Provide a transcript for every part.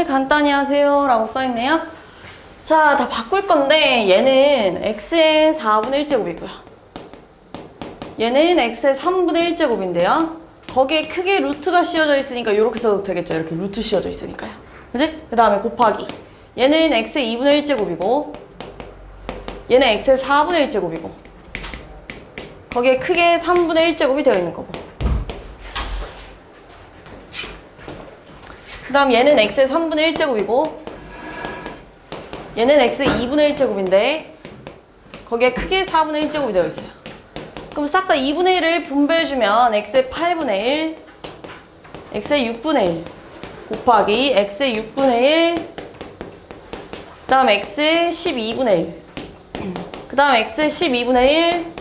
다음을 간단히 하세요 라고 써있네요. 자, 다 바꿀 건데 얘는 x의 4분의 1제곱이고요. 얘는 x의 3분의 1제곱인데요. 거기에 크게 루트가 씌워져 있으니까 이렇게 써도 되겠죠. 이렇게 루트 씌워져 있으니까요. 그지? 그 다음에 곱하기. 얘는 x의 2분의 1제곱이고 얘는 x의 4분의 1제곱이고 거기에 크게 3분의 1제곱이 되어 있는 거고 그 다음 얘는 x의 3분의 1제곱이고 얘는 x의 2분의 1제곱인데 거기에 크게 4분의 1제곱이 되어 있어요. 그럼 싹 다 2분의 1을 분배해주면 x의 8분의 1, x의 6분의 1 곱하기 x의 6분의 1 그 다음 x의 12분의 1 그 다음 x의 12분의 1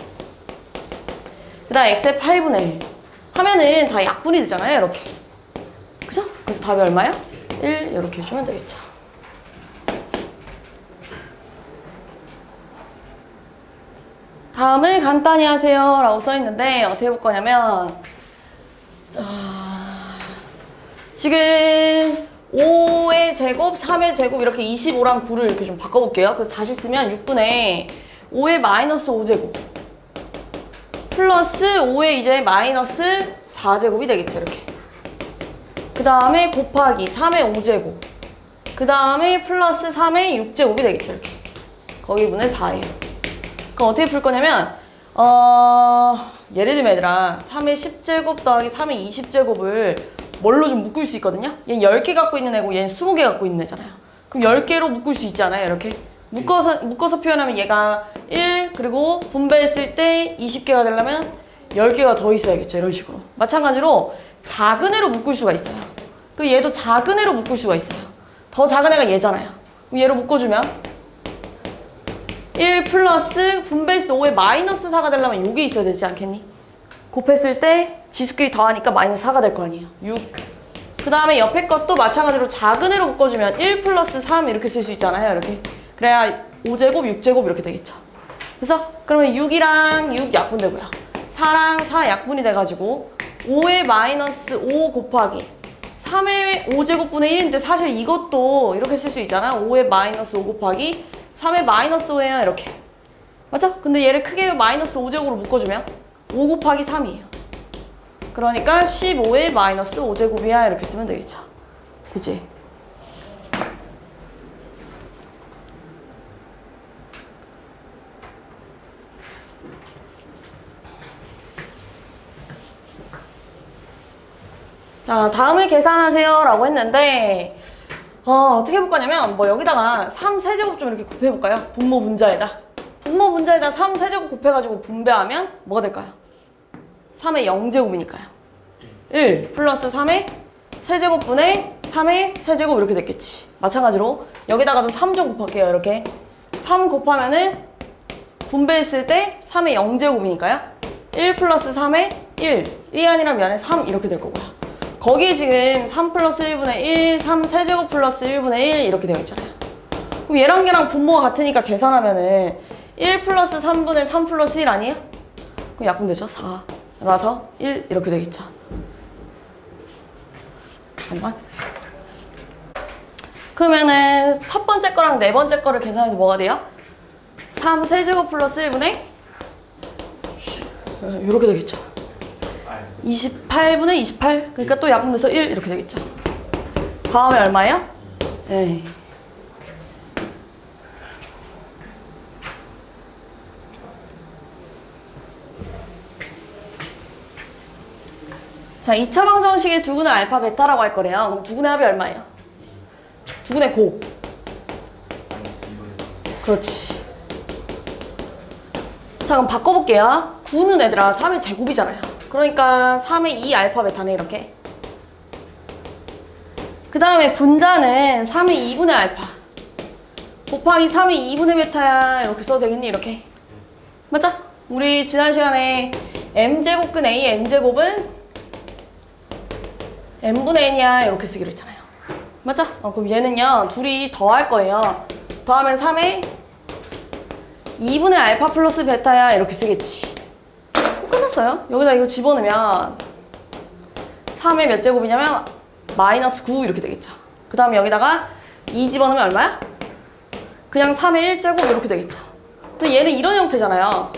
그 다음 x의 8분의 1 하면은 다 약분이 되잖아요. 이렇게. 그죠? 그래서 답이 얼마요? 1 이렇게 해주면 되겠죠. 다음을 간단히 하세요 라고 써있는데 어떻게 볼 거냐면 지금 5의 제곱, 3의 제곱 이렇게 25랑 9를 이렇게 좀 바꿔볼게요. 그래서 다시 쓰면 6분의 5의 마이너스 5제곱 플러스 5의 이제 마이너스 4제곱이 되겠죠. 이렇게. 그 다음에 곱하기 3의 5제곱 그 다음에 플러스 3의 6제곱이 되겠죠. 이렇게. 거기 분의 4예요. 그럼 어떻게 풀 거냐면 예를 들면 얘들아 3의 10제곱 더하기 3의 20제곱을 뭘로 좀 묶을 수 있거든요. 얘는 10개 갖고 있는 애고 얘는 20개 갖고 있는 애잖아요. 그럼 10개로 묶을 수 있잖아요. 이렇게 묶어서 표현하면 얘가 1 그리고 분배했을 때 20개가 되려면 10개가 더 있어야겠죠. 이런 식으로. 마찬가지로 작은 애로 묶을 수가 있어요. 그 얘도 작은 애로 묶을 수가 있어요. 더 작은 애가 얘잖아요. 그럼 얘로 묶어주면 1 플러스 분배했을 때 5의 마이너스 4가 되려면 요게 있어야 되지 않겠니? 곱했을 때 지수끼리 더하니까 마이너스 4가 될 거 아니에요. 6. 그 다음에 옆에 것도 마찬가지로 작은 애로 묶어주면 1 플러스 3 이렇게 쓸 수 있잖아요. 이렇게. 그래야 5제곱, 6제곱 이렇게 되겠죠. 그래서 그러면 6이랑 6 약분되고요. 4랑 4 약분이 돼가지고 5의 마이너스 5 곱하기 3의 5제곱분의 1인데 사실 이것도 이렇게 쓸 수 있잖아요. 5의 마이너스 5 곱하기 3의 마이너스 5예요. 이렇게. 맞죠? 근데 얘를 크게 마이너스 5제곱으로 묶어주면 5 곱하기 3이에요. 그러니까 15의 마이너스 5제곱이야. 이렇게 쓰면 되겠죠. 그치? 자, 다음을 계산하세요 라고 했는데 어떻게 해볼 거냐면 뭐 여기다가 3세제곱 좀 이렇게 곱해볼까요? 분모 분자에다 3세제곱 곱해가지고 분배하면 뭐가 될까요? 3의 0제곱이니까요 1 플러스 3의 세제곱분의 3의 세제곱 이렇게 됐겠지. 마찬가지로 여기다가도 3 좀 곱할게요. 이렇게 3 곱하면은 분배했을 때 3의 0제곱이니까요 1 플러스 3의 1이 아니라 면에 3 이렇게 될 거고요. 거기에 지금 3 플러스 1분의 1, 3 세제곱 플러스 1분의 1 이렇게 되어 있잖아요. 그럼 얘랑 걔랑 분모가 같으니까 계산하면은 1 플러스 3분의 3 플러스 1 아니에요? 그럼 약분되죠? 4 라서 1 이렇게 되겠죠. 잠깐만. 그러면은 첫 번째 거랑 네 번째 거를 계산해도 뭐가 돼요? 3 세제곱 플러스 1분의 이렇게 되겠죠. 28분의 28 그러니까 또 약분돼서 1 이렇게 되겠죠. 다음에 얼마예요? 에이. 자, 2차 방정식의 두근의 알파 베타라고 할 거래요. 그럼 두근의 합이 얼마예요? 두근의 곱. 그렇지. 자, 그럼 바꿔볼게요. 9는 얘들아 3의 제곱이잖아요. 그러니까 3의 2 알파 베타네 이렇게. 그 다음에 분자는 3의 2분의 알파 곱하기 3의 2분의 베타야. 이렇게 써도 되겠니? 이렇게. 맞죠? 우리 지난 시간에 m제곱 근 a n제곱은 n분의 n이야 이렇게 쓰기로 했잖아요. 맞죠? 그럼 얘는요 둘이 더할 거예요. 더하면 3의 2분의 알파 플러스 베타야 이렇게 쓰겠지. 끝났어요. 여기다 이거 집어넣으면 3의 몇 제곱이냐면 마이너스 9 이렇게 되겠죠. 그 다음에 여기다가 2 집어넣으면 얼마야? 그냥 3의 1제곱 이렇게 되겠죠. 근데 얘는 이런 형태잖아요.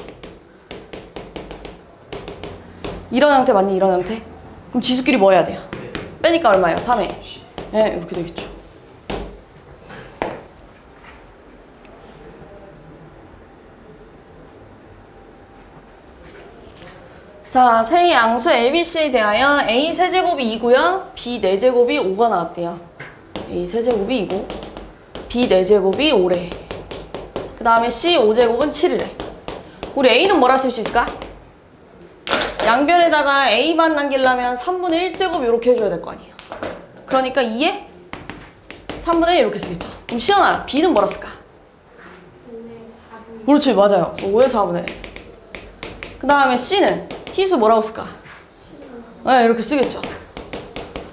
이런 형태 맞니? 이런 형태? 그럼 지수끼리 뭐 해야 돼요? 빼니까 얼마예요? 3회. 네, 이렇게 되겠죠. 자, 세 양수 ABC에 대하여 A 세제곱이 2고요. B 4제곱이 5가 나왔대요. A 세제곱이 2고 B 4제곱이 5래. 그 다음에 C 5제곱은 7이래. 우리 A는 뭐라 쓸 수 있을까? 양변에다가 A만 남기려면 3분의 1제곱 이렇게 해줘야 될 거 아니에요. 그러니까 2에 3분의 1 이렇게 쓰겠죠. 그럼 시연아, B는 뭐라 쓸까? 5의 4분의 1. 그렇지, 맞아요. 5의 4분의 1. 그 다음에 C는 희수 뭐라고 쓸까? 네, 이렇게 쓰겠죠.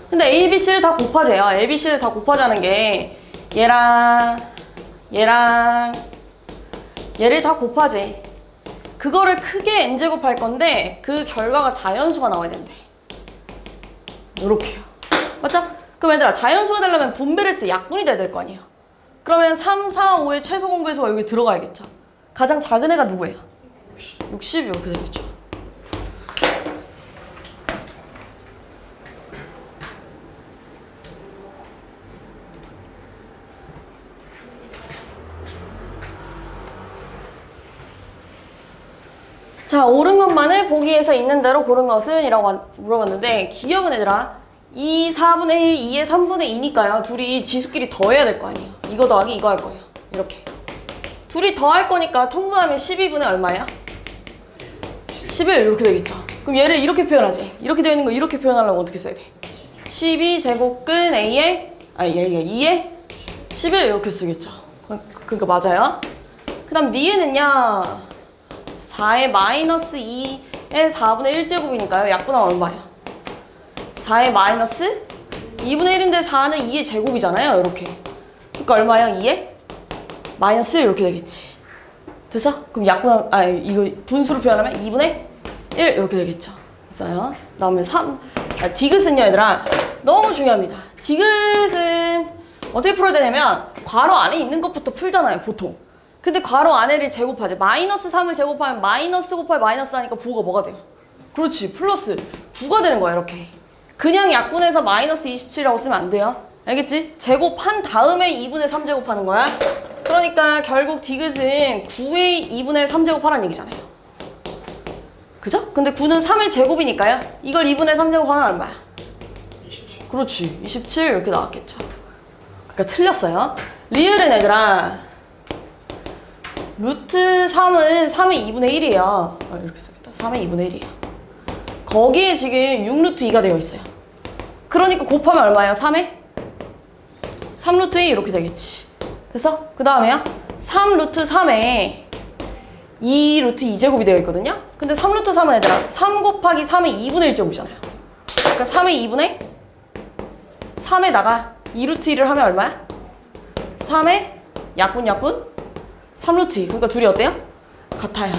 근데 A, B, C를 다 곱하재요. A, B, C를 다 곱하자는 게 얘랑 얘를 다 곱하재. 그거를 크게 n제곱 할 건데 그 결과가 자연수가 나와야 된대. 요렇게요. 맞죠? 그럼 얘들아, 자연수가 되려면 분배를 때 약분이 돼야 될 거 아니에요. 그러면 3, 4, 5의 최소 공배수가 여기 들어가야겠죠. 가장 작은 애가 누구예요? 60 이렇게 되겠죠. 자, 옳은 것만을 보기에서 있는 대로 고른 것은? 이라고 물어봤는데 기억은 얘들아 2, 4분의 1, 2에 3분의 2니까요. 둘이 지수끼리 더해야 될 거 아니에요. 이거 더하기 이거 할 거예요. 이렇게. 둘이 더할 거니까 통분하면 12분의 얼마야? 11 이렇게 되겠죠. 그럼 얘를 이렇게 표현하지. 이렇게 되어 있는 거 이렇게 표현하려면 어떻게 써야 돼? 12제곱근 A에 2에 11 이렇게 쓰겠죠. 그러니까 맞아요. 그 다음 니에는요 4의 마이너스 2의 4분의 1제곱이니까요. 약분하면 얼마예요? 4의 마이너스 2분의 1인데 4는 2의 제곱이잖아요. 이렇게. 그러니까 얼마예요? 2의 마이너스 1 이렇게 되겠지. 됐어? 그럼 약분하면 이거 분수로 표현하면 2분의 1 이렇게 되겠죠. 됐어요? 그다음에 3. 디귿은요, 얘들아. 너무 중요합니다. 디귿은 어떻게 풀어야 되냐면 괄호 안에 있는 것부터 풀잖아요, 보통. 근데 괄호 안에를 제곱하지. 마이너스 3을 제곱하면 마이너스 곱하기 마이너스 하니까 부호가 뭐가 돼요? 그렇지. 플러스 9가 되는 거야, 이렇게. 그냥 약분해서 마이너스 27이라고 쓰면 안 돼요. 알겠지? 제곱한 다음에 2분의 3 제곱하는 거야. 그러니까 결국 디귿은 9의 2분의 3 제곱하라는 얘기잖아요. 그죠? 근데 9는 3의 제곱이니까요. 이걸 2분의 3 제곱하면 얼마야? 27. 그렇지. 27 이렇게 나왔겠죠. 그러니까 틀렸어요. 리을은 얘들아 루트 3은 3의 2분의 1이에요. 이렇게 쓰겠다. 3의 2분의 1이에요. 거기에 지금 6루트 2가 되어 있어요. 그러니까 곱하면 얼마예요? 3에? 3루트 2 이렇게 되겠지. 됐어? 그 다음에요. 3루트 3에 2루트 2제곱이 되어 있거든요. 근데 3루트 3은 얘들아 3 곱하기 3의 2분의 1제곱이잖아요. 그러니까 3의 2분의 3에다가 2루트 2를 하면 얼마야? 3의 약분 3루트 2. 그러니까 둘이 어때요? 같아요.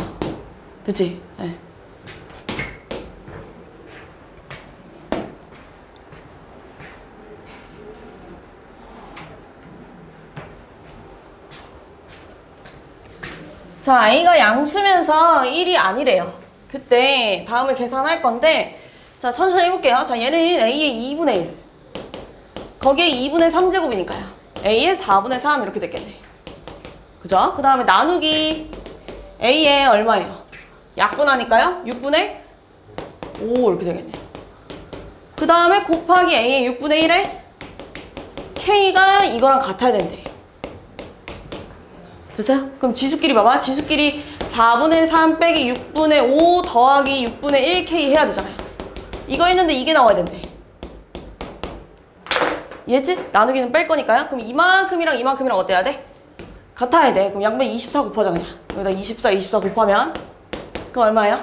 됐지? 네. 자, A가 양수면서 1이 아니래요. 그때 다음을 계산할 건데 자, 천천히 해볼게요. 자, 얘는 A의 2분의 1. 거기에 2분의 3제곱이니까요. A의 4분의 3 이렇게 됐겠네. 그죠? 그 다음에 나누기 A의 얼마예요? 약분하니까요. 6분의 5 이렇게 되겠네요. 그 다음에 곱하기 A의 6분의 1에 K가 이거랑 같아야 된대. 됐어요? 그럼 지수끼리 봐봐. 지수끼리 4분의 3 빼기 6분의 5 더하기 6분의 1 K 해야 되잖아요. 이거 했는데 이게 나와야 된대. 이해했지? 나누기는 뺄 거니까요. 그럼 이만큼이랑 이만큼이랑 어때야 돼? 같아야 돼. 그럼 양변 24 곱하자 그냥. 여기다 24 곱하면 그럼 얼마예요?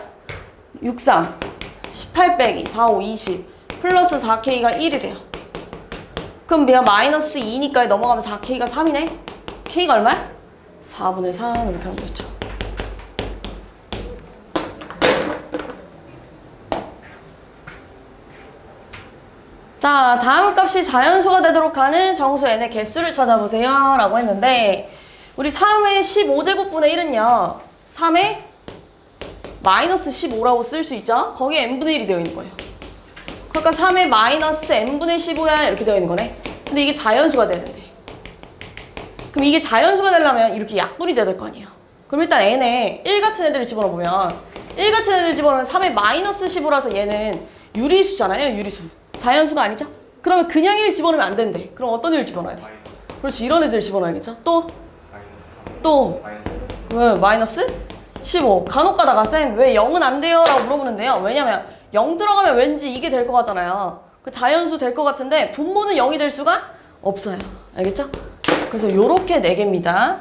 63 18 빼기 4, 5, 20 플러스 4K가 1이래요. 그럼 내가 마이너스 2니까 넘어가면 4K가 3이네? K가 얼마야? 4분의 3 이렇게 하면 되겠죠. 자, 다음 값이 자연수가 되도록 하는 정수 n의 개수를 찾아보세요 라고 했는데 우리 3의 15제곱분의 1은요 3의 마이너스 15라고 쓸 수 있죠? 거기에 n분의 1이 되어 있는 거예요. 그러니까 3의 마이너스 n분의 15야 이렇게 되어 있는 거네. 근데 이게 자연수가 되는데 그럼 이게 자연수가 되려면 이렇게 약분이 돼야 될 거 아니에요. 그럼 일단 n에 1 같은 애들을 집어넣어보면 1 같은 애들을 집어넣으면 3의 마이너스 15라서 얘는 유리수잖아요. 유리수. 자연수가 아니죠? 그러면 그냥 1 집어넣으면 안 된대. 그럼 어떤 애를 집어넣어야 돼? 그렇지, 이런 애들 집어넣어야겠죠? 또 마이너스 15. 간혹 가다가 쌤 왜 0은 안 돼요? 라고 물어보는데요. 왜냐면 0 들어가면 왠지 이게 될 것 같잖아요. 그 자연수 될 것 같은데 분모는 0이 될 수가 없어요. 알겠죠? 그래서 요렇게 4개입니다.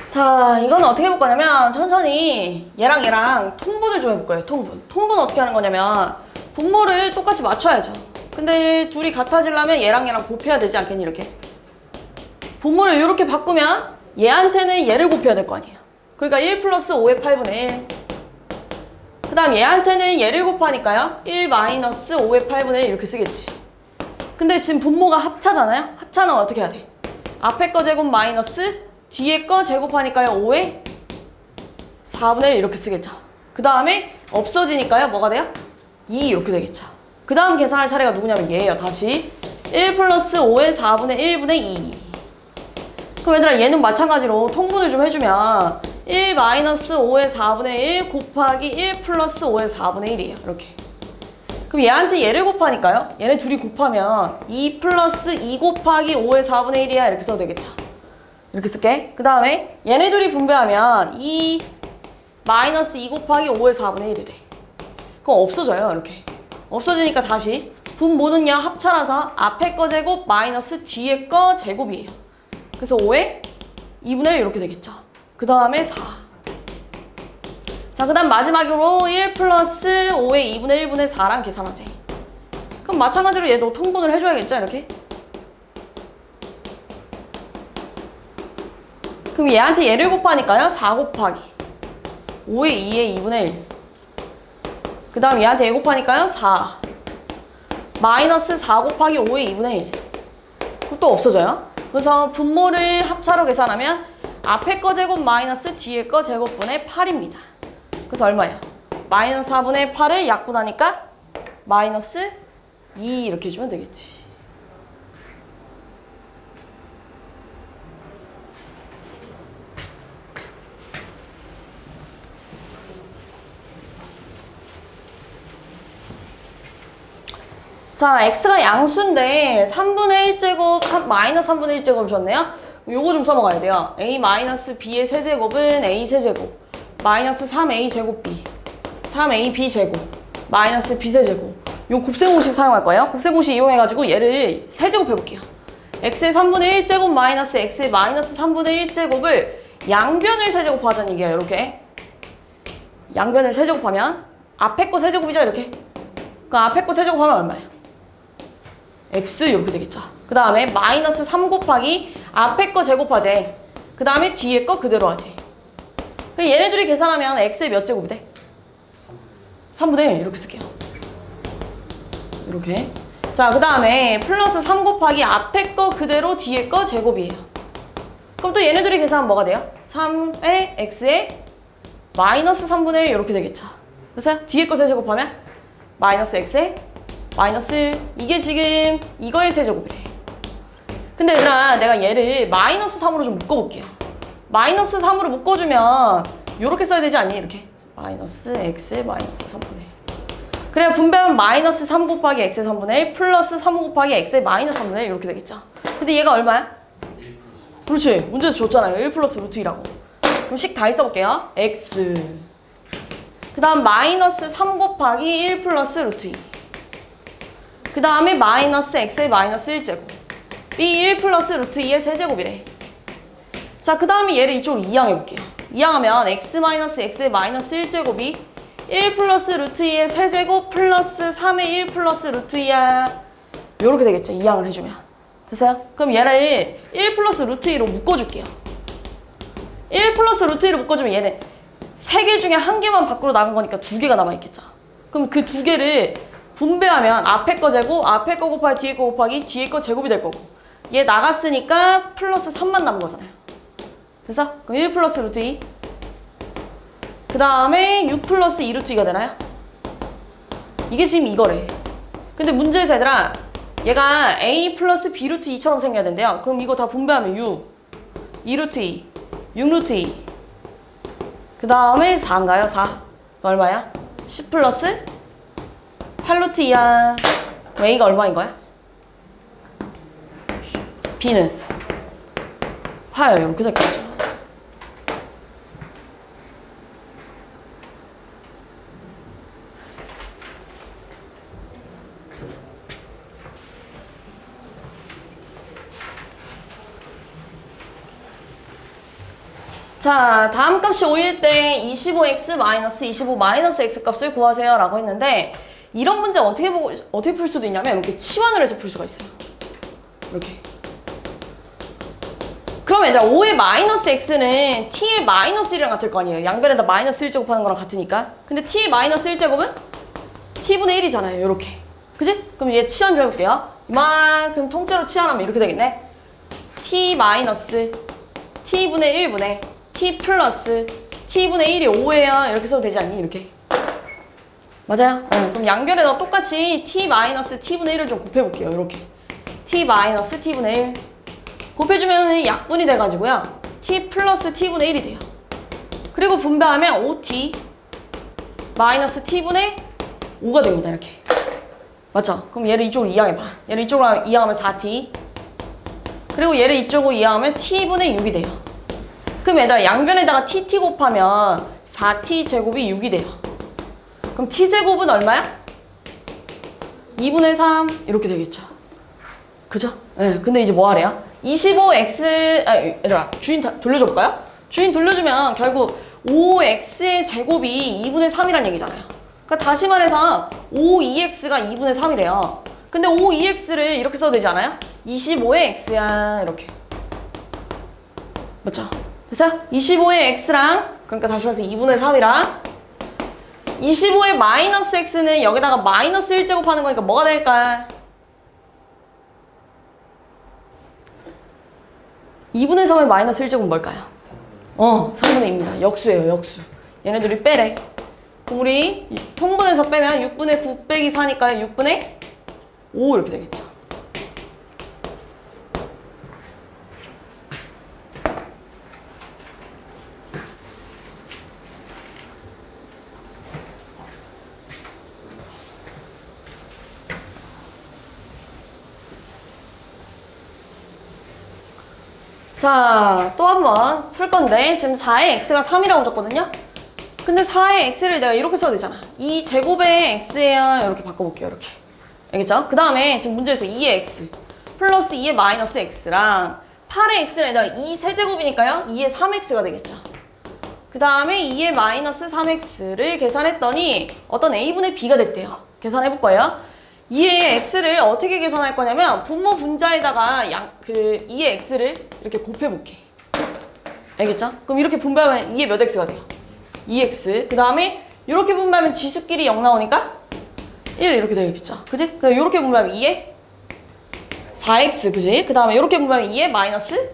자, 이건 어떻게 해볼 거냐면 천천히 얘랑 통분을 좀 해볼 거예요. 통분 어떻게 하는 거냐면 분모를 똑같이 맞춰야죠. 근데 둘이 같아지려면 얘랑 곱해야 되지 않겠니? 이렇게 분모를 이렇게 바꾸면 얘한테는 얘를 곱해야 될 거 아니에요. 그러니까 1 플러스 5의 8분의 1. 그 다음 얘한테는 얘를 곱하니까요 1 마이너스 5의 8분의 1 이렇게 쓰겠지. 근데 지금 분모가 합차잖아요. 합차는 어떻게 해야 돼? 앞에 거 제곱 마이너스 뒤에 거 제곱하니까요 5의 4분의 1 이렇게 쓰겠죠. 그 다음에 없어지니까요 뭐가 돼요? 2 이렇게 되겠죠. 그 다음 계산할 차례가 누구냐면 얘예요. 다시 1 플러스 5의 4분의 1분의 2. 그럼 얘들아 얘는 마찬가지로 통분을 좀 해주면 1 마이너스 5의 4분의 1 곱하기 1 플러스 5의 4분의 1이에요. 이렇게. 그럼 얘한테 얘를 곱하니까요 얘네 둘이 곱하면 2 플러스 2 곱하기 5의 4분의 1이야 이렇게 써도 되겠죠. 이렇게 쓸게. 그 다음에 얘네 둘이 분배하면 2 마이너스 2 곱하기 5의 4분의 1이래. 그럼 없어져요. 이렇게. 없어지니까 다시 분모는요 합차라서 앞에 거 제곱 마이너스 뒤에 거 제곱이에요. 그래서 5의 2분의 1 이렇게 되겠죠. 그 다음에 4. 자, 그 다음 마지막으로 1 플러스 5의 2분의 1분의 4랑 계산하지. 그럼 마찬가지로 얘도 통분을 해줘야겠죠. 이렇게. 그럼 얘한테 얘를 곱하니까요 4 곱하기 5의 2의 2분의 1. 그 다음 얘한테 얘 곱하니까요 4 마이너스 4 곱하기 5의 2분의 1. 그럼 또 없어져요. 그래서 분모를 합차로 계산하면 앞에 거 제곱 마이너스 뒤에 거 제곱분의 8입니다. 그래서 얼마예요? 마이너스 4분의 8을 약분하니까 마이너스 2 이렇게 해주면 되겠지. 자, x가 양수인데 3분의 1제곱, 마이너스 3분의 1제곱을 줬네요. 요거 좀 써먹어야 돼요. a 마이너스 b의 세제곱은 a 세제곱 마이너스 3a 제곱 b 3a b 제곱 마이너스 b 세제곱. 요 곱셈공식 사용할 거예요. 곱셈공식 이용해가지고 얘를 세제곱 해볼게요. x의 3분의 1제곱 마이너스 x의 마이너스 3분의 1제곱을 양변을 세제곱하자는 얘기예요. 이렇게 양변을 세제곱하면 앞에 거 세제곱이죠. 이렇게. 그 앞에 거 세제곱하면 얼마예요? x 이렇게 되겠죠. 그 다음에 마이너스 3 곱하기 앞에 거 제곱하재. 그 다음에 뒤에 거 그대로 하재. 그럼 얘네들이 계산하면 x의 몇 제곱이 돼? 3분의 1 이렇게 쓸게요. 이렇게. 자, 그 다음에 플러스 3 곱하기 앞에 거 그대로 뒤에 거 제곱이에요. 그럼 또 얘네들이 계산하면 뭐가 돼요? 3의 x의 마이너스 3분의 1 이렇게 되겠죠. 그래서 뒤에 거 세제곱하면 마이너스 x의 마이너스 이게 지금 이거의 세제곱이래. 근데 얘들아 내가 얘를 마이너스 3으로 좀 묶어볼게요. 마이너스 3으로 묶어주면 이렇게 써야 되지 않니? 이렇게 마이너스 x의 마이너스 3분의 1. 그래야 분배하면 마이너스 3 곱하기 x의 3분의 1 플러스 3 곱하기 x의 마이너스 3분의 1 이렇게 되겠죠. 근데 얘가 얼마야? 1 플러스. 그렇지. 문제에서 줬잖아요. 1 플러스 루트 2라고. 그럼 식 다 써볼게요. x 그 다음 마이너스 3 곱하기 1 플러스 루트 2. 그 다음에 마이너스 x의 마이너스 1제곱 b 1 플러스 루트 2의 세제곱이래. 자, 그 다음에 얘를 이쪽으로 이항해볼게요. 이항하면 x 마이너스 x의 마이너스 1제곱이 1 플러스 루트 2의 세제곱 플러스 3의 1 플러스 루트 2야. 요렇게 되겠죠. 이항을 해주면. 됐어요? 그럼 얘를 1 플러스 루트 2로 묶어줄게요. 1 플러스 루트 2로 묶어주면 얘는 3개 중에 1개만 밖으로 나간 거니까 2개가 남아있겠죠. 그럼 그 2개를 분배하면 앞에 거 제곱, 앞에 거 곱하기 뒤에 거 곱하기 뒤에 거 제곱이 될 거고, 얘 나갔으니까 플러스 3만 남은 거잖아요. 됐어? 그럼 1 플러스 루트 2, 그 다음에 6 플러스 2 루트 2가 되나요? 이게 지금 이거래. 근데 문제에서 얘들아, 얘가 a 플러스 b 루트 2처럼 생겨야 된대요. 그럼 이거 다 분배하면 6, 2 루트 2, 6 루트 2, 그 다음에 4인가요? 4. 얼마야? 10 플러스 8 루트 2야. a가 얼마인 거야? b는 8. 이렇게 될 거죠. 자, 다음 값이 5일 때 25x 마이너스 25 마이너스 x 값을 구하세요 라고 했는데, 이런 문제 어떻게 풀 수도 있냐면 이렇게 치환을 해서 풀 수가 있어요. 이렇게. 그럼 얘들아, 5의 마이너스 x는 t의 마이너스 1이랑 같을 거 아니에요. 양변에다 마이너스 1제곱 하는 거랑 같으니까. 근데 t의 마이너스 1제곱은 t분의 1이잖아요. 이렇게. 그지? 그럼 얘 치환 좀 해볼게요. 이만큼 통째로 치환하면 이렇게 되겠네. t 마이너스 t분의 1분의 t 플러스 t분의 1이 5예요. 이렇게 써도 되지 않니? 이렇게. 맞아요? 그럼 양변에다 똑같이 t 마이너스 t분의 1을 좀 곱해볼게요. 이렇게. t 마이너스 t분의 1 곱해주면 약분이 돼가지고요. t 플러스 t분의 1이 돼요. 그리고 분배하면 5t 마이너스 t분의 5가 됩니다. 이렇게. 맞죠? 그럼 얘를 이쪽으로 이항해봐. 얘를 이쪽으로 이항하면 4t. 그리고 얘를 이쪽으로 이항하면 t분의 6이 돼요. 그럼 얘들아, 양변에다가 tt 곱하면 4t 제곱이 6이 돼요. 그럼 t제곱은 얼마야? 2분의 3 이렇게 되겠죠. 그죠? 네, 근데 이제 뭐 하래요? 25x, 얘들아, 주인 돌려줘볼까요? 주인 돌려주면 결국 5x의 제곱이 2분의 3이란 얘기잖아요. 그러니까 다시 말해서 5ex가 2분의 3이래요. 근데 5ex를 이렇게 써도 되지 않아요? 25의 x야. 이렇게. 맞죠? 됐어요? 25의 x랑, 그러니까 다시 말해서 2분의 3이랑 25의 마이너스 x는 여기다가 마이너스 1제곱 하는 거니까 뭐가 될까? 2분의 3의 마이너스 1제곱은 뭘까요? 3분의 2입니다. 역수예요, 역수. 얘네들이 빼래. 그럼 우리 통분해서 빼면 6분의 9 빼기 4니까 6분의 5 이렇게 되겠죠. 자, 또 한 번 풀 건데, 지금 4의 x가 3이라고 줬거든요? 근데 4의 x를 내가 이렇게 써도 되잖아. 이 제곱의 x예요. 이렇게 바꿔볼게요. 이렇게. 알겠죠? 그 다음에 지금 문제에서 2의 x 플러스 2의 마이너스 x랑 8의 x를 얘들아 2 세제곱이니까요. 2의 3x가 되겠죠. 그 다음에 2의 마이너스 3x를 계산했더니 어떤 a분의 b가 됐대요. 계산해볼 거예요. 2의 x를 어떻게 계산할 거냐면 분모 분자에다가 2의 x를 이렇게 곱해볼게. 알겠죠? 그럼 이렇게 분배하면 2의 몇 x가 돼요? 2x. 그 다음에 이렇게 분배하면 지수끼리 0 나오니까 1 이렇게 되겠죠. 그지? 그럼 이렇게 분배하면 2의 4x. 그지? 그 다음에 이렇게 분배하면 2의 마이너스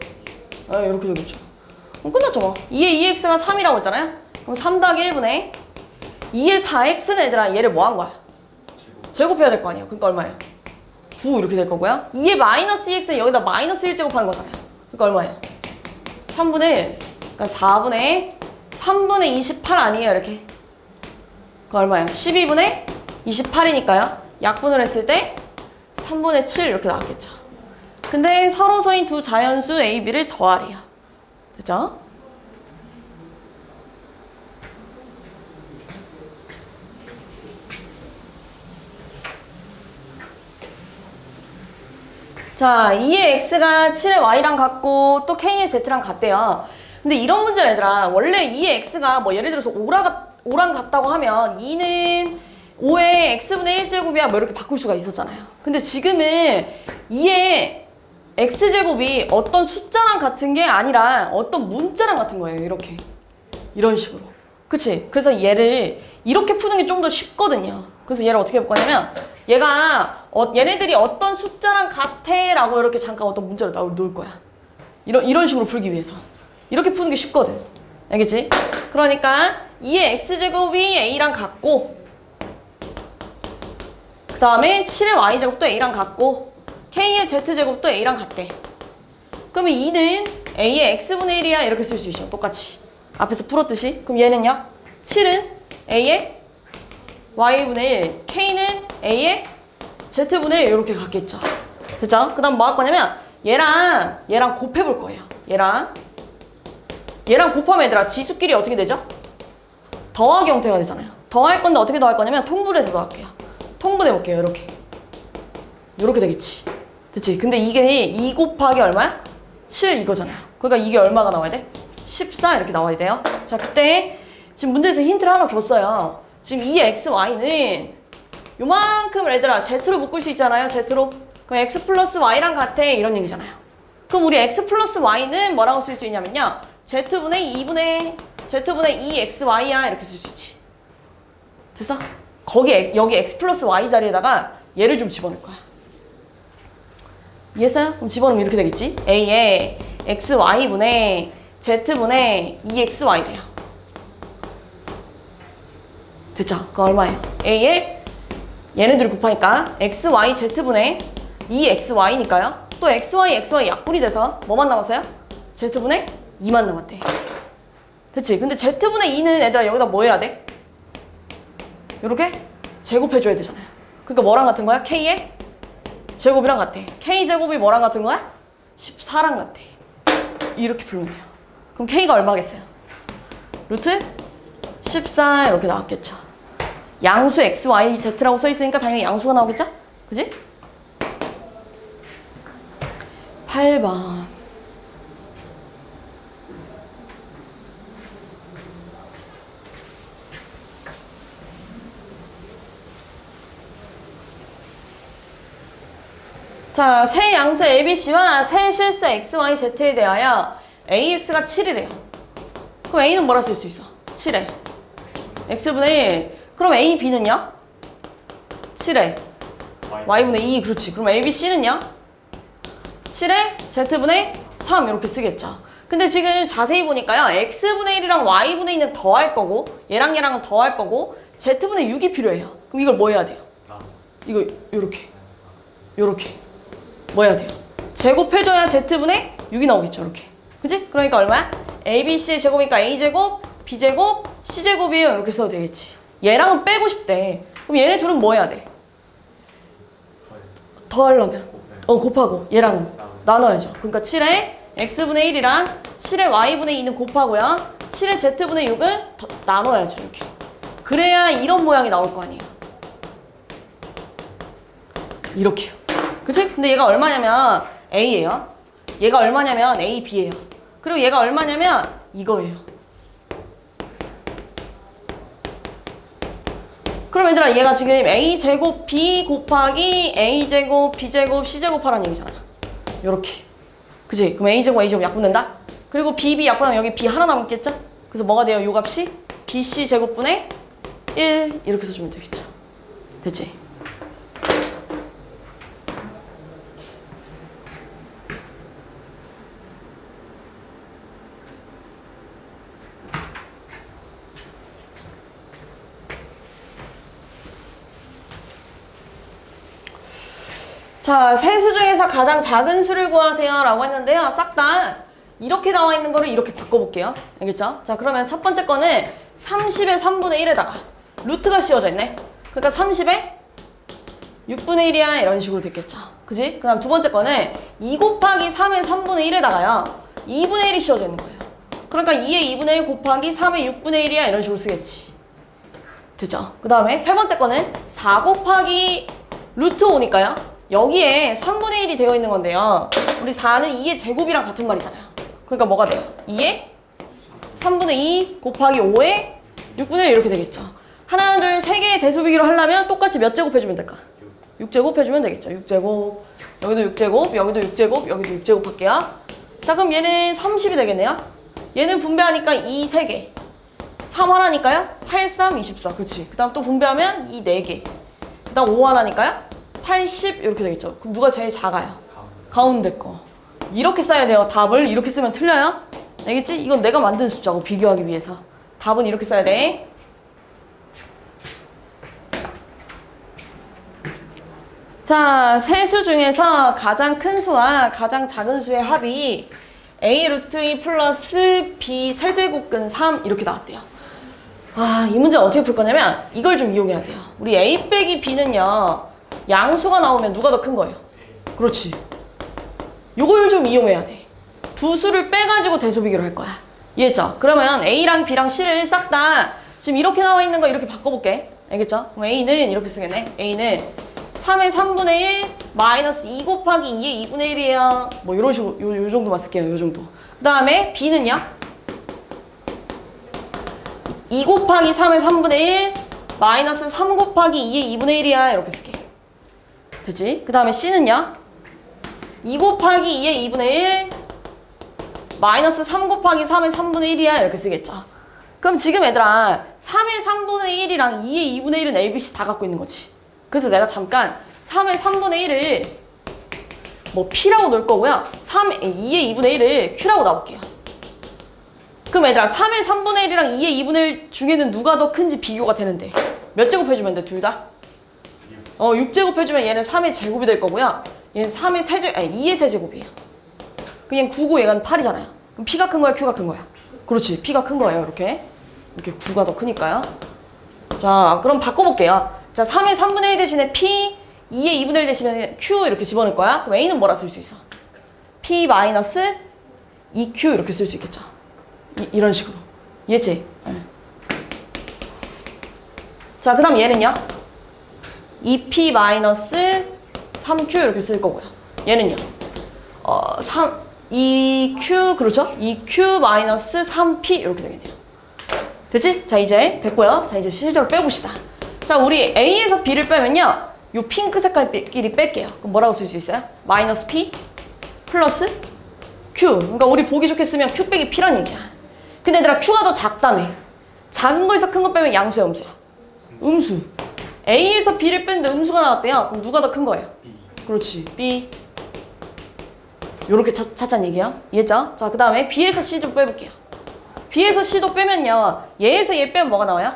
이렇게 되겠죠. 그럼 끝났죠 뭐. 2의 2x가 3이라고 했잖아요. 그럼 3 더하기 1분의 2의 4x는 얘들아 얘를 뭐 한 거야? 제곱해야 될 거 아니에요. 그러니까 얼마예요? 9 이렇게 될 거고요. 2의 마이너스 2x는 여기다 마이너스 1제곱 하는 거잖아요. 그러니까 얼마예요? 3분의 1. 그러니까 4분의 3분의 28 아니에요. 이렇게. 그러니까 얼마예요? 12분의 28이니까요. 약분을 했을 때 3분의 7 이렇게 나왔겠죠. 근데 서로서인 두 자연수 A, B를 더하래요. 됐죠? 자, 2의 x가 7의 y랑 같고 또 k의 z랑 같대요. 근데 이런 문제는 얘들아, 원래 2의 x가 뭐 예를 들어서 5랑 같다고 하면 2는 5의 x분의 1제곱이야 뭐 이렇게 바꿀 수가 있었잖아요. 근데 지금은 2의 x제곱이 어떤 숫자랑 같은 게 아니라 어떤 문자랑 같은 거예요. 이렇게. 이런 식으로. 그치? 그래서 얘를 이렇게 푸는 게 좀 더 쉽거든요. 그래서 얘를 어떻게 볼 거냐면 얘가 얘네들이 어떤 숫자랑 같아 라고 이렇게 잠깐 어떤 문자를 놓을 거야. 이런 식으로 풀기 위해서. 이렇게 푸는 게 쉽거든. 알겠지? 그러니까 2의 x제곱이 a랑 같고 그 다음에 7의 y제곱도 a랑 같고 k의 z제곱도 a랑 같대. 그러면 2는 a의 x분의 1이야 이렇게 쓸 수 있죠. 똑같이. 앞에서 풀었듯이. 그럼 얘는요? 7은 a의 y분의 1, k는 a의 z분의 1 이렇게 같겠죠. 됐죠? 그 다음 뭐 할 거냐면 얘랑 곱해볼 거예요. 얘랑 곱하면 얘들아 지수끼리 어떻게 되죠? 더하기 형태가 되잖아요. 더할 건데 어떻게 더할 거냐면 통분해서 더할게요. 통분해볼게요. 이렇게 되겠지. 그치? 근데 이게 2 곱하기 얼마야? 7 이거잖아요. 그러니까 이게 얼마가 나와야 돼? 14 이렇게 나와야 돼요. 자, 그때 지금 문제에서 힌트를 하나 줬어요. 지금 이 xy는 요만큼을 얘들아 z로 묶을 수 있잖아요. z로. 그럼 x 플러스 y랑 같아 이런 얘기잖아요. 그럼 우리 x 플러스 y는 뭐라고 쓸 수 있냐면요. z분의 2xy야 이렇게 쓸 수 있지. 됐어? 여기 x 플러스 y 자리에다가 얘를 좀 집어넣을 거야. 이해했어요? 그럼 집어넣으면 이렇게 되겠지. a의 xy분의 z분의 2xy래요. 됐죠? 그거 얼마예요? a의 얘네들이 곱하니까 xy z분의 2xy니까요. 또 xy 약분이 돼서 뭐만 남았어요? z분의 2만 남았대. 그치? 근데 z분의 2는 얘들아 여기다 뭐 해야 돼? 요렇게 제곱해줘야 되잖아요. 그러니까 뭐랑 같은 거야? k의 제곱이랑 같아. k제곱이 뭐랑 같은 거야? 14랑 같아. 이렇게 풀면 돼요. 그럼 k가 얼마겠어요? 루트 14 이렇게 나왔겠죠. 양수 x, y, z라고 써있으니까 당연히 양수가 나오겠죠? 그지? 8번. 자, 세 양수 ABC와 세 실수 X, Y, Z에 대하여 AX가 7이래요. 그럼 A는 뭐라 쓸 수 있어? 7에 X분의 1. 그럼 A, B는요? 7에 Y분의 2. 그렇지. 그럼 A, B, C는요? 7에 Z분의 3 이렇게 쓰겠죠. 근데 지금 자세히 보니까요. X분의 1이랑 Y분의 2는 더할 거고 얘랑 얘랑은 더할 거고 Z분의 6이 필요해요. 그럼 이걸 뭐 해야 돼요? 이거 요렇게 뭐 해야 돼요? 제곱해줘야 Z분의 6이 나오겠죠. 이렇게. 그치? 그러니까 얼마야? ABC의 제곱이니까 A제곱, B제곱, C제곱이에요. 이렇게 써도 되겠지. 얘랑은 빼고 싶대. 그럼 얘네 둘은 뭐 해야 돼? 더하려면 곱하고 얘랑은 나눠야죠. 그러니까 7에 X분의 1이랑 7에 Y분의 2는 곱하고요. 7에 Z분의 6을 나눠야죠. 이렇게. 그래야 이런 모양이 나올 거 아니에요. 이렇게요. 그치? 근데 얘가 얼마냐면 A예요. 얘가 얼마냐면 A, B예요. 그리고 얘가 얼마냐면 이거예요. 그럼 얘들아 얘가 지금 A제곱 B 곱하기 A제곱 B제곱 C제곱 하라는 얘기잖아. 요렇게. 그치? 그럼 A제곱 A제곱 약분된다? 그리고 B 약분하면 여기 B 하나 남겠죠? 그래서 뭐가 돼요? 요 값이 BC 제곱분의 1 이렇게 써주면 되겠죠. 됐지? 자, 세 수 중에서 가장 작은 수를 구하세요 라고 했는데요. 싹 다 이렇게 나와 있는 거를 이렇게 바꿔볼게요. 알겠죠? 자, 그러면 첫 번째 거는 30의 3분의 1에다가 루트가 씌워져 있네. 그러니까 30의 6분의 1이야 이런 식으로 됐겠죠. 그지? 그 다음 두 번째 거는 2 곱하기 3의 3분의 1에다가요 2분의 1이 씌워져 있는 거예요. 그러니까 2의 2분의 1 곱하기 3의 6분의 1이야 이런 식으로 쓰겠지. 됐죠? 그 다음에 세 번째 거는 4 곱하기 루트 5니까요 여기에 3분의 1이 되어 있는 건데요. 우리 4는 2의 제곱이랑 같은 말이잖아요. 그러니까 뭐가 돼요? 2의 3분의 2 곱하기 5의 6분의 1 이렇게 되겠죠. 하나, 둘, 세 개의 대소비기로 하려면 똑같이 몇 제곱 해주면 될까? 6제곱 해주면 되겠죠. 6제곱. 여기도 6제곱, 여기도 6제곱, 여기도 6제곱 할게요. 자, 그럼 얘는 30이 되겠네요. 얘는 분배하니까 2 3개. 3 하나니까요? 8, 3, 24. 그렇지. 그 다음 또 분배하면 이 4개. 그 다음 5 하나니까요? 80 이렇게 되겠죠. 그럼 누가 제일 작아요? 가운데 거. 이렇게 써야 돼요. 답을 이렇게 쓰면 틀려요. 알겠지? 이건 내가 만든 숫자고 비교하기 위해서. 답은 이렇게 써야 돼. 자, 세 수 중에서 가장 큰 수와 가장 작은 수의 합이 a 루트 2 플러스 b 세제곱근 3 이렇게 나왔대요. 아, 이 문제는 어떻게 풀 거냐면 이걸 좀 이용해야 돼요. 우리 a 빼기 b는요. 양수가 나오면 누가 더 큰 거예요? 그렇지. 요걸 좀 이용해야 돼. 두 수를 빼가지고 대소비교를 할 거야. 이해했죠? 그러면 A랑 B랑 C를 싹 다 지금 이렇게 나와 있는 거 이렇게 바꿔볼게. 알겠죠? 그럼 A는 이렇게 쓰겠네. A는 3의 3분의 1 마이너스 2 곱하기 2의 2분의 1이에요. 뭐 이런 식으로 요 정도만 쓸게요. 요 정도. 그 다음에 B는요? 2 곱하기 3의 3분의 1 마이너스 3 곱하기 2의 2분의 1이야. 이렇게 쓸게. 되지? 그 다음에 C는요? 2 곱하기 2의 2분의 1 마이너스 3 곱하기 3의 3분의 1이야. 이렇게 쓰겠죠. 그럼 지금 얘들아 3의 3분의 1이랑 2의 2분의 1은 A, B, C 다 갖고 있는 거지. 그래서 내가 잠깐 3의 3분의 1을 뭐 P라고 놓을 거고요. 2의 2분의 1을 Q라고 놔볼게요. 그럼 얘들아 3의 3분의 1이랑 2의 2분의 1 중에는 누가 더 큰지 비교가 되는데 몇 제곱 해주면 돼? 둘 다? 6제곱 해주면 얘는 3의 제곱이 될 거고요. 얘는 3의 세제, 아니 2의 세제곱이에요. 그냥 9고 얘가 8이잖아요. 그럼 P가 큰 거야? Q가 큰 거야? 그렇지. P가 큰 거예요. 이렇게 9가 더 크니까요. 자, 그럼 바꿔볼게요. 자, 3의 3분의 1 대신에 P, 2의 2분의 1 대신에 Q 이렇게 집어넣을 거야. 그럼 A는 뭐라 쓸 수 있어? P 마이너스 2Q 이렇게 쓸 수 있겠죠. 이런 식으로. 이해했지? 네. 자, 그 다음 얘는요? 2P 마이너스 3Q 이렇게 쓸 거고요. 얘는요? 2Q, 그렇죠? 2Q 마이너스 3P 이렇게 되겠네요. 됐지? 자, 이제 됐고요. 자, 이제 실제로 빼봅시다. 자, 우리 A에서 B를 빼면요. 요 핑크 색깔끼리 뺄게요. 그럼 뭐라고 쓸 수 있어요? 마이너스 P 플러스 Q. 그러니까 우리 보기 좋게 쓰면 Q 빼기 P란 얘기야. 근데 얘들아 Q가 더 작다며. 작은 거에서 큰 거 빼면 양수야, 음수야? 음수. A에서 B를 뺐는데 음수가 나왔대요. 그럼 누가 더 큰 거예요? B. 그렇지. B. 요렇게 찾자는 얘기야. 이해했죠? 자, 그 다음에 B에서 C 좀 빼볼게요. B에서 C도 빼면요. 얘에서 얘 빼면 뭐가 나와요?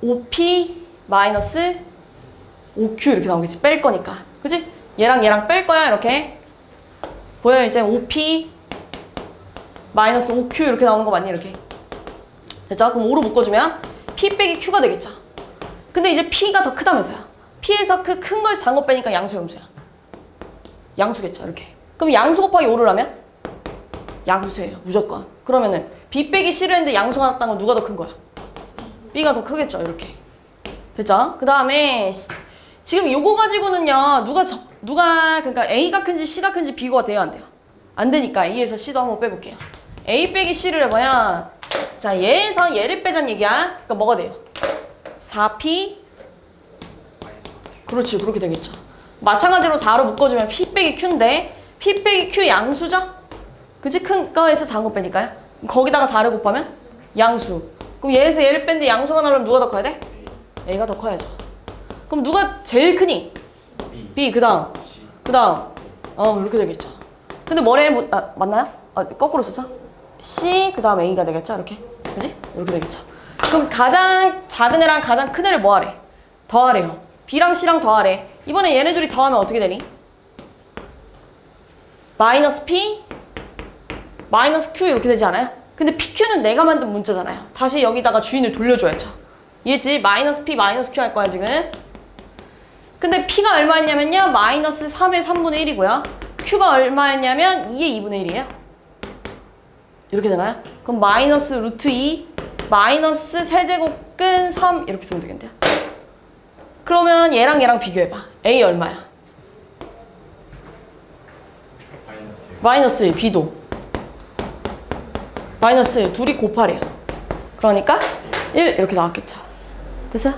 5P 마이너스 5Q 이렇게 나오겠지. 뺄 거니까. 그치? 얘랑 얘랑 뺄 거야. 이렇게. 보여요? 이제 5P 마이너스 5Q 이렇게 나오는 거 맞니? 이렇게. 됐죠? 그럼 5로 묶어주면 P 빼기 Q가 되겠죠. 근데 이제 P가 더 크다면서요. P에서 그 큰 걸 작은 거 빼니까 양수 음수야. 양수겠죠. 이렇게. 그럼 양수 곱하기 5를 하면 양수예요. 무조건. 그러면은 B 빼기 C를 했는데 양수가 났다는 건 누가 더 큰 거야? B가 더 크겠죠. 이렇게. 됐죠? 그 다음에 지금 요거 가지고는요. 누가 그러니까 A가 큰지 C가 큰지 비교가 돼요? 안 돼요? 안 되니까 A에서 C도 한번 빼볼게요. A 빼기 C를 해봐야 자, 얘에서 얘를 빼자는 얘기야. 그러니까 뭐가 돼요? 4P 그렇지. 그렇게 되겠죠. 마찬가지로 4로 묶어주면 P 빼기 Q인데 P 빼기 Q 양수죠? 그치? 큰 거에서 작은 거 빼니까요. 거기다가 4를 곱하면 양수. 그럼 얘에서 얘를 뺐는데 양수가 나오려면 누가 더 커야 돼? A가 더 커야죠. 그럼 누가 제일 크니? B. 그 다음. 그 다음. 이렇게 되겠죠. 근데 뭐래? 맞나요? 거꾸로 썼죠? C, 그 다음 A가 되겠죠? 이렇게. 그지? 이렇게 되겠죠. 그럼 가장 작은 애랑 가장 큰 애를 뭐 하래? 더하래요. B랑 C랑 더하래. 이번에 얘네 둘이 더하면 어떻게 되니? 마이너스 P, 마이너스 Q 이렇게 되지 않아요? 근데 PQ는 내가 만든 문자잖아요. 다시 여기다가 주인을 돌려줘야죠. 이해지? 마이너스 P, 마이너스 Q 할 거야, 지금. 근데 P가 얼마였냐면요. 마이너스 3의 3분의 1이고요. Q가 얼마였냐면 2의 2분의 1이에요. 이렇게 되나요? 그럼 마이너스 루트 2, 마이너스 세제곱근 3 이렇게 쓰면 되겠는데요. 그러면 얘랑 얘랑 비교해봐. A 얼마야? 마이너스 1, B도. 마이너스 1, 둘이 곱하래요. 그러니까 1 이렇게 나왔겠죠. 됐어요?